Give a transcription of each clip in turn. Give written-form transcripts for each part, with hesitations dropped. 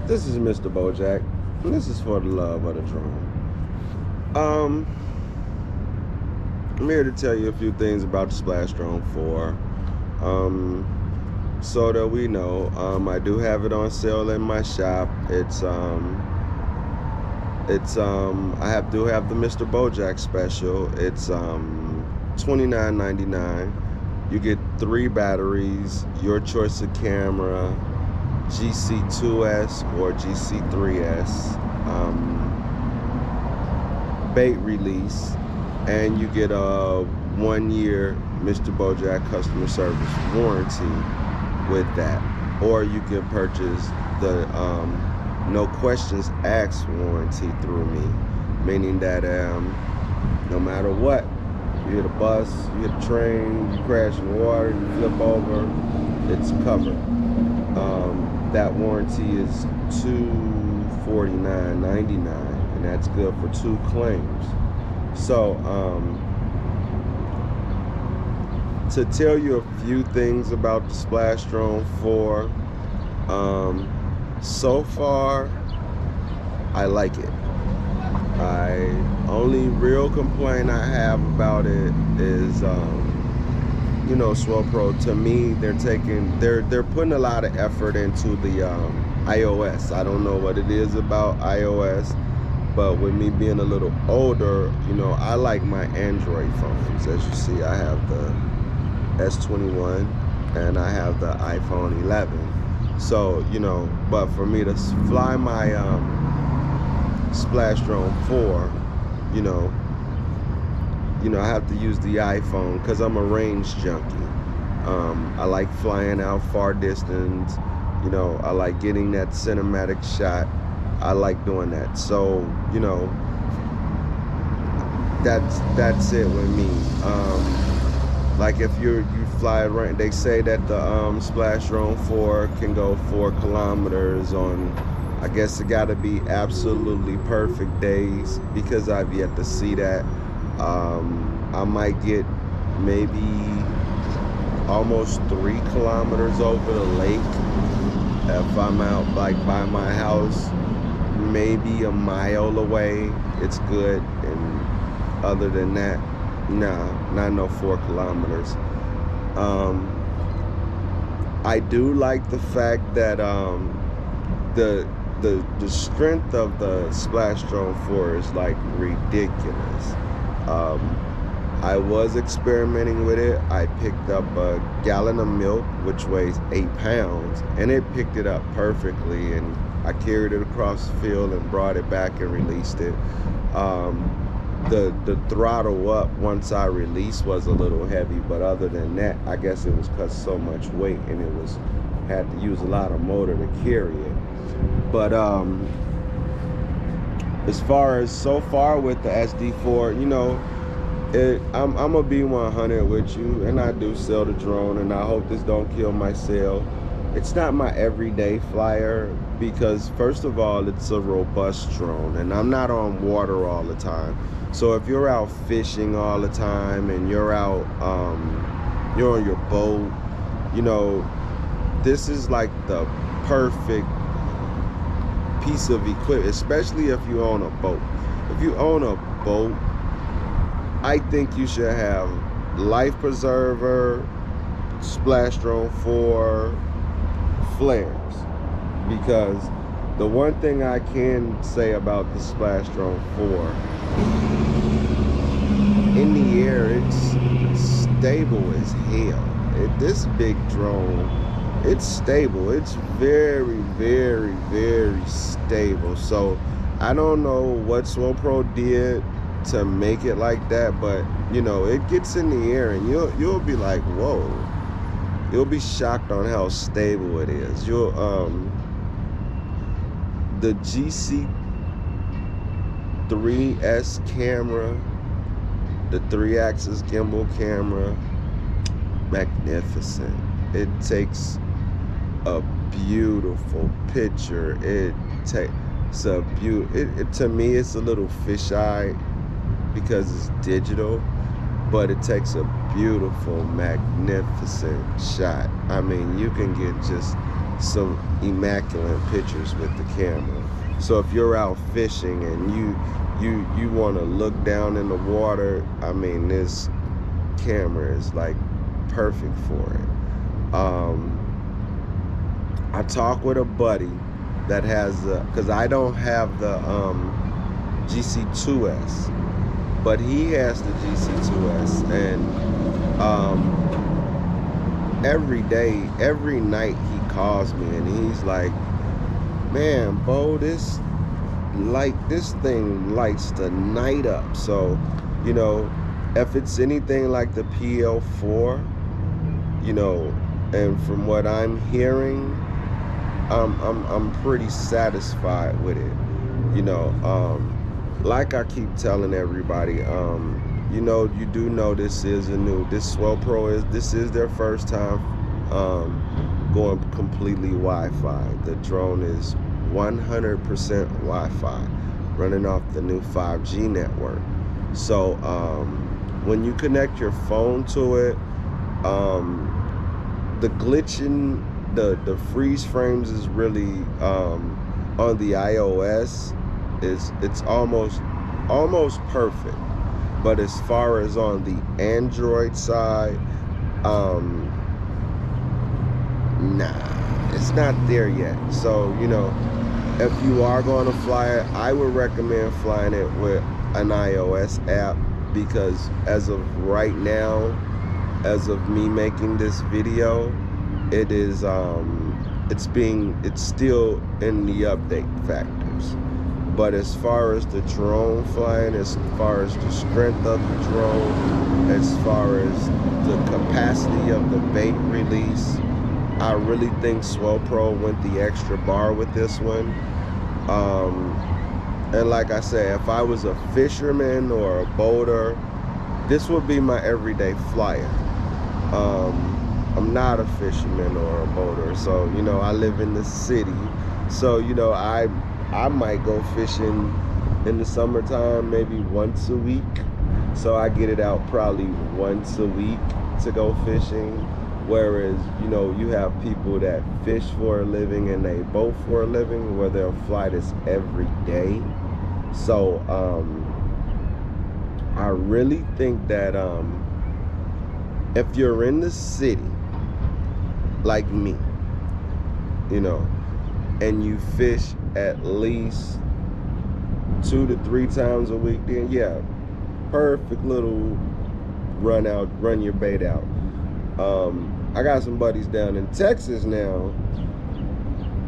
This is MrBoJack, and this is for the love of the drone. I'm here to tell you a few things about the Splashdrone 4. So that we know, I do have it on sale in my shop. I do have the MrBoJack special. It's $29.99. You get 3 batteries, your choice of camera, GC2S or GC3S, bait release, and you get a 1-year MrBoJack customer service warranty with that. Or you can purchase the no questions asked warranty through me, meaning that no matter what, you hit a bus, you hit a train, you crash in water, you flip over, it's covered. That warranty is $249.99, and that's good for 2 claims. So to tell you a few things about the Splashdrone 4, so far I like it. Only real complaint I have about it is SwellPro, to me, they're putting a lot of effort into the iOS. I don't know what it is about iOS, but with me being a little older, I like my Android phones. As you see, I have the S21 and I have the iPhone 11. So, but for me to fly my Splashdrone 4, I have to use the iPhone because I'm a range junkie. I like flying out far distance. I like getting that cinematic shot. I like doing that. So, that's it with me. Like if you fly around, they say that the Splashdrone 4 can go 4 kilometers on, I guess it gotta be absolutely perfect days, because I've yet to see that. I might get maybe almost 3 kilometers over the lake if I'm out like by my house, maybe a mile away. It's good, and other than that, nah, not no 4 kilometers. I do like the fact that the strength of the Splashdrone 4 is like ridiculous. I was experimenting with it. I picked up a gallon of milk, which weighs 8 pounds, and it picked it up perfectly, and I carried it across the field and brought it back and released it. The throttle up once I released was a little heavy, but other than that, I guess it was because so much weight, and it had to use a lot of motor to carry it. But as far as so far with the SD4, I'm gonna be 100 with you, and I do sell the drone, and I hope this don't kill my sale. It's not my everyday flyer because, first of all, it's a robust drone, and I'm not on water all the time. So if you're out fishing all the time and you're out, you're on your boat, this is like the perfect piece of equipment, especially if you own a boat. If you own a boat, I think you should have life preserver, Splashdrone 4, flares, because the one thing I can say about the Splashdrone 4, in the air it's stable as hell. This big drone, it's stable. It's very, very, very stable. So I don't know what SwellPro did to make it like that, but it gets in the air and you'll be like, whoa. You'll be shocked on how stable it is. The GC3S camera, the 3-axis gimbal camera, magnificent. It takes a beautiful picture. To me, it's a little fisheye because it's digital, but it takes a beautiful, magnificent shot. I mean, you can get just some immaculate pictures with the camera. So if you're out fishing and you want to look down in the water, I mean, this camera is like perfect for it. I talked with a buddy that has because I don't have the GC2S, but he has the GC2S, and every night he calls me and he's like, man, Bo, this thing lights the night up. So, you know, if it's anything like the PL4, you know, and from what I'm hearing, I'm pretty satisfied with it. You know, like I keep telling everybody, you know, you do know this Swell Pro this is their first time going completely Wi-Fi. The drone is 100% Wi-Fi, running off the new 5G network. So when you connect your phone to it, the glitching, the freeze frames is really on the iOS it's almost perfect, but as far as on the Android side, nah, it's not there yet. So, you know, if you are going to fly it, I would recommend flying it with an iOS app, because as of right now, as of me making this video, it is it's still in the update factors. But as far as the drone flying, as far as the strength of the drone, as far as the capacity of the bait release, I really think Swell Pro went the extra bar with this one. And like I said, if I was a fisherman or a boater, this would be my everyday flyer. I'm not a fisherman or a boater, so, you know, I live in the city. So, you know, I might go fishing in the summertime maybe once a week. So I get it out probably once a week to go fishing. Whereas, you know, you have people that fish for a living and they boat for a living, where they'll fly this every day. So I really think that if you're in the city like me, you know, and you fish at least 2 to 3 times a week, then yeah, perfect little run your bait out. I got some buddies down in Texas now.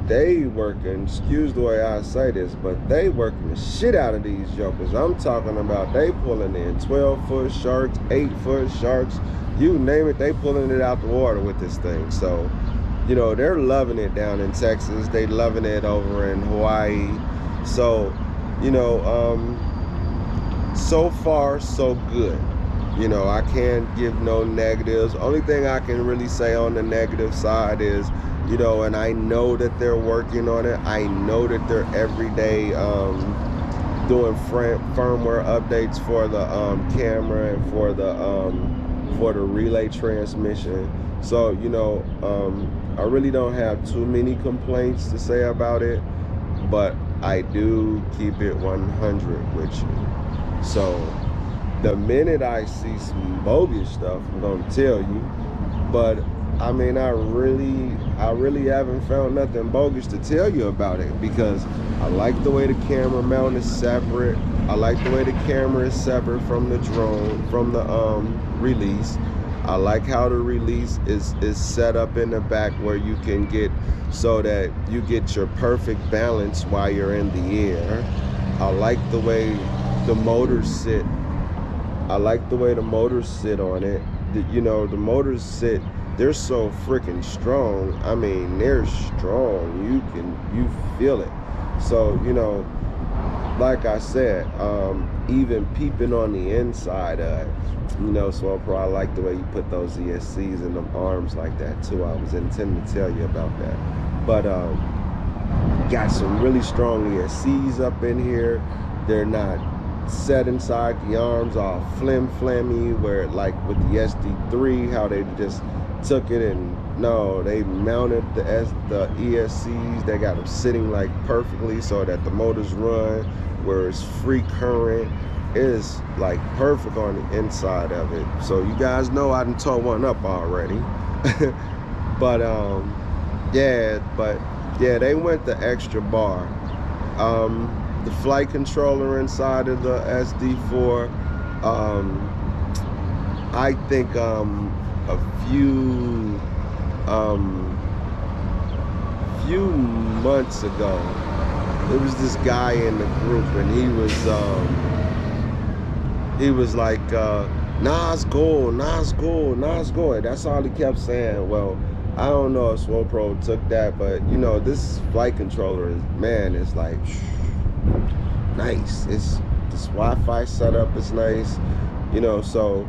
They working, excuse the way I say this, but they working the shit out of these jokers. I'm talking about they pulling in 12-foot sharks, 8-foot sharks, you name it, they pulling it out the water with this thing. So, you know, they're loving it down in Texas. They loving it over in Hawaii. So, you know, so far so good. You know, I can't give no negatives. Only thing I can really say on the negative side is, you know, and I know that they're working on it. I know that they're every day doing firmware updates for the camera and for the relay transmission. So, you know, I really don't have too many complaints to say about it, but I do keep it 100 with you. So the minute I see some bogus stuff, I'm gonna tell you. But I mean, I really haven't found nothing bogus to tell you about it, because I like the way the camera mount is separate. I like the way the camera is separate from the drone, from the release. I like how the release is set up in the back, where you can get, so that you get your perfect balance while you're in the air. I like the way the motors sit. I like the way the motors sit on it. You know, the motors sit, they're so freaking strong. I mean, they're strong. You feel it. So, you know, like I said, even peeping on the inside, you know, Swell Pro, I like the way you put those ESCs in them arms like that too. I was intending to tell you about that. But got some really strong ESCs up in here. They're not set inside the arms all flammy, where like with the SD3, how they just took it and No, they mounted the ESCs. They got them sitting like perfectly so that the motors run where it's free current. It is like perfect on the inside of it. So you guys know I done tore one up already. But yeah, they went the extra bar. The flight controller inside of the SD4, I think a few months ago, there was this guy in the group, and he was like, Nas gold, Nas gold, Nas gold. That's all he kept saying. Well, I don't know if SwellPro took that, but you know, this flight controller is, man, it's like nice. This Wi-Fi setup is nice, you know. So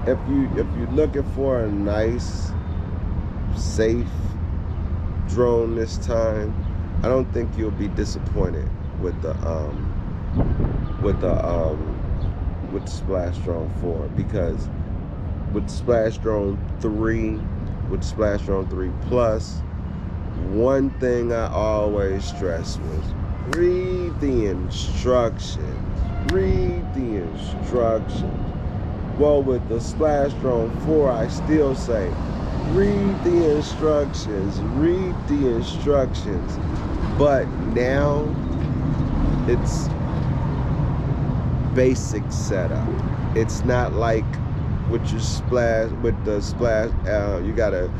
if you're looking for a nice, safe drone this time, I don't think you'll be disappointed with the Splashdrone 4, because with Splashdrone 3, with Splashdrone 3 Plus, one thing I always stress was read the instructions. Read the instructions. Well, with the Splashdrone 4, I still say read the instructions. Read the instructions. But now it's basic setup. It's not like with the splash, you gotta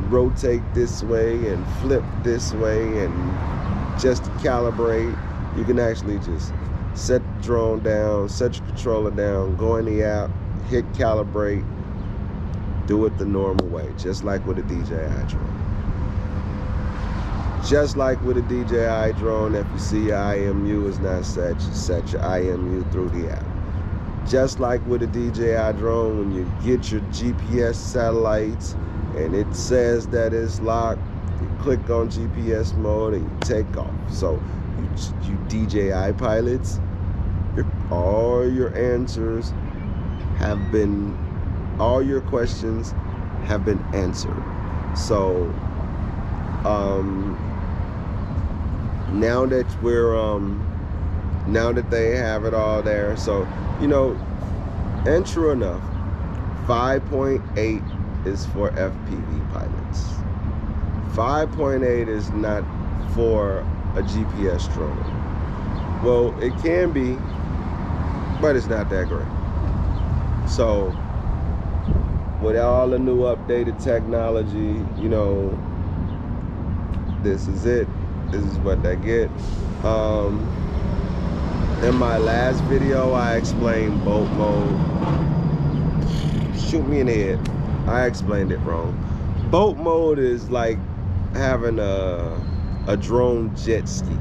rotate this way and flip this way, and just to calibrate, you can actually just set the drone down, set your controller down, go in the app, hit calibrate, do it the normal way, just like with a DJI drone. Just like with a DJI drone, if you see your IMU is not set, you set your IMU through the app. Just like with a DJI drone, when you get your GPS satellites and it says that it's locked, you click on GPS mode and you take off. So you DJI pilots, all your answers have been, all your questions have been answered. So now that now that they have it all there, so you know, and true enough, 5.8 is for FPV pilots. 5.8 is not for a GPS drone. Well, it can be, but it's not that great. So with all the new updated technology, you know, this is it. This is what they get. In my last video, I explained boat mode. Shoot me in the head. I explained it wrong. Boat mode is like having a drone jet ski.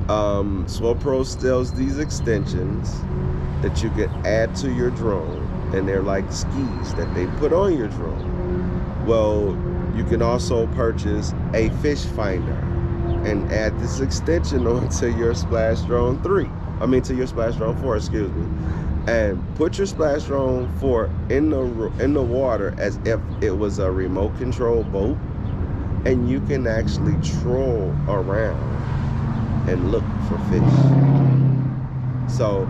SwellPro sells these extensions that you can add to your drone, and they're like skis that they put on your drone. Well, you can also purchase a fish finder and add this extension onto your Splashdrone 3. I mean, to your Splashdrone 4, excuse me. And put your Splashdrone 4 in the water as if it was a remote control boat, and you can actually troll around and look for fish. So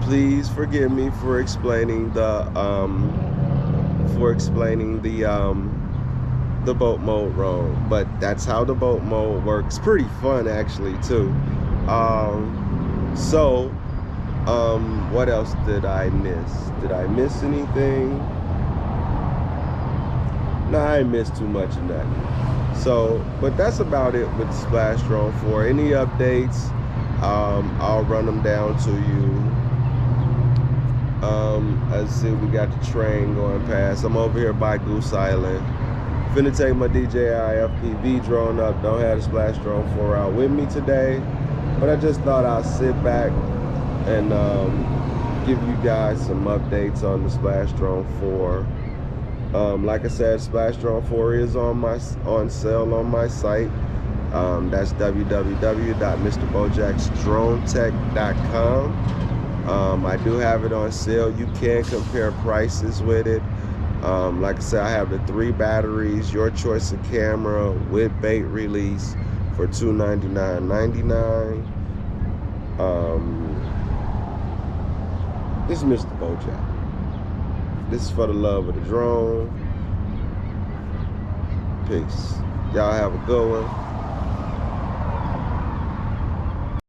please forgive me for explaining the boat mode wrong, but that's how the boat mode works. Pretty fun actually too. What else did I miss? Did I miss anything? No, I ain't missed too much of that. So, but that's about it with Splashdrone 4. Any updates, I'll run them down to you. Let's see, we got the train going past. I'm over here by Goose Island. Finna take my DJI FPV drone up. Don't have the Splashdrone 4 out with me today, but I just thought I'd sit back and give you guys some updates on the Splashdrone 4. Like I said, Splashdrone 4 is on sale on my site. That's www.MrBoJacksDroneTech.com. I do have it on sale. You can compare prices with it. Like I said, I have the 3 batteries, your choice of camera with bait release for $299.99. This is MrBoJack. This is for the love of the drone. Peace. Y'all have a good one.